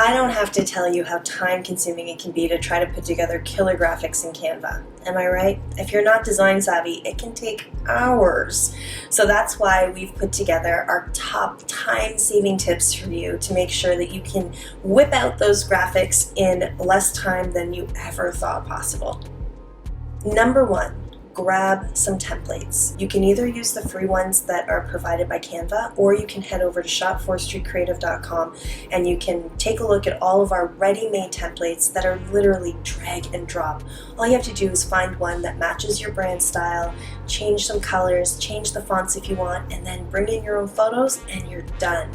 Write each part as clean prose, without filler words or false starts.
I don't have to tell you how time-consuming it can be to try to put together killer graphics in Canva. Am I right? If you're not design savvy, it can take hours. So that's why we've put together our top time-saving tips for you to make sure that you can whip out those graphics in less time than you ever thought possible. Number 1. Grab some templates. You can either use the free ones that are provided by Canva, or you can head over to shop4streetcreative.com and you can take a look at all of our ready-made templates that are literally drag and drop. All you have to do is find one that matches your brand style, change some colors, change the fonts if you want, and then bring in your own photos and you're done.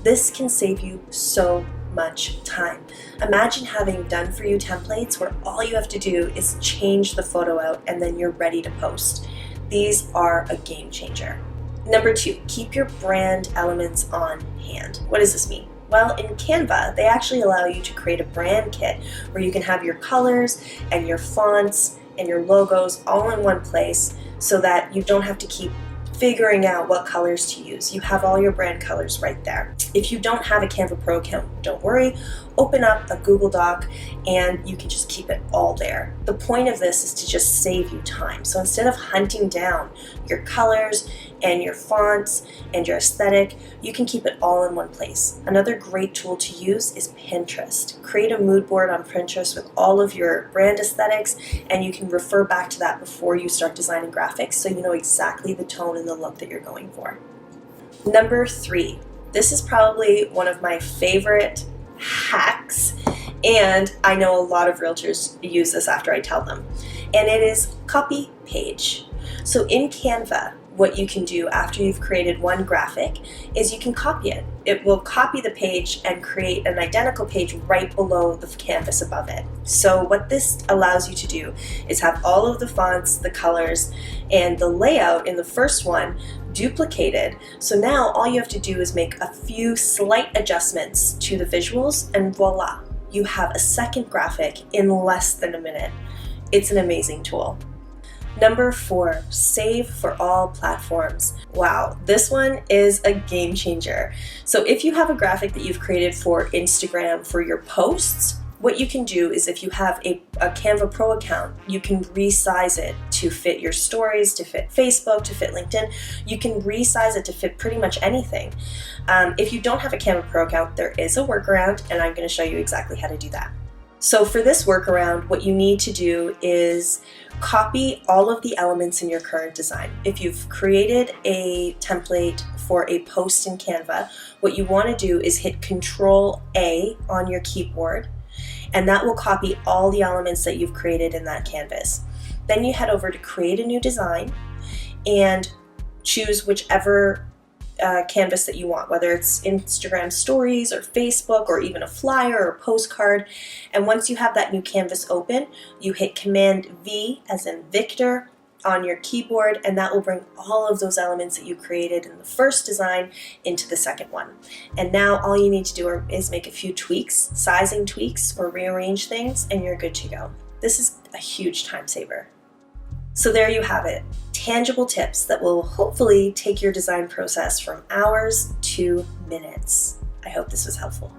This can save you so much time. Imagine having done for you templates where all you have to do is change the photo out and then you're ready to post. These are a game changer. Number 2, keep your brand elements on hand. What does this mean? Well, in Canva, they actually allow you to create a brand kit where you can have your colors and your fonts and your logos all in one place so that you don't have to keep figuring out what colors to use. You have all your brand colors right there. If you don't have a Canva Pro account, don't worry. Open up a Google Doc and you can just keep it all there. The point of this is to just save you time. So instead of hunting down your colors and your fonts and your aesthetic, you can keep it all in one place. Another great tool to use is Pinterest. Create a mood board on Pinterest with all of your brand aesthetics, and you can refer back to that before you start designing graphics so you know exactly the tone and the look that you're going for. Number 3. This is probably one of my favorite hacks, and I know a lot of realtors use this after I tell them, and it is copy page. So in Canva, what you can do after you've created one graphic is you can copy it. It will copy the page and create an identical page right below the canvas above it. So what this allows you to do is have all of the fonts, the colors, and the layout in the first one duplicated. So now all you have to do is make a few slight adjustments to the visuals and voila, you have a second graphic in less than a minute. It's an amazing tool. Number 4, save for all platforms. Wow, this one is a game changer. So if you have a graphic that you've created for Instagram for your posts, what you can do is if you have a Canva Pro account, you can resize it to fit your stories, to fit Facebook, to fit LinkedIn. You can resize it to fit pretty much anything. If you don't have a Canva Pro account, there is a workaround, and I'm going to show you exactly how to do that. So for this workaround, what you need to do is copy all of the elements in your current design. If you've created a template for a post in Canva, what you want to do is hit Control-A on your keyboard, and that will copy all the elements that you've created in that canvas. Then you head over to create a new design and choose whichever canvas that you want, whether it's Instagram stories or Facebook or even a flyer or a postcard. And once you have that new canvas open, you hit Command V as in Victor on your keyboard, and that will bring all of those elements that you created in the first design into the second one. And now all you need to do is make a few tweaks, sizing tweaks, or rearrange things, and you're good to go. This is a huge time saver. So there you have it, tangible tips that will hopefully take your design process from hours to minutes. I hope this was helpful.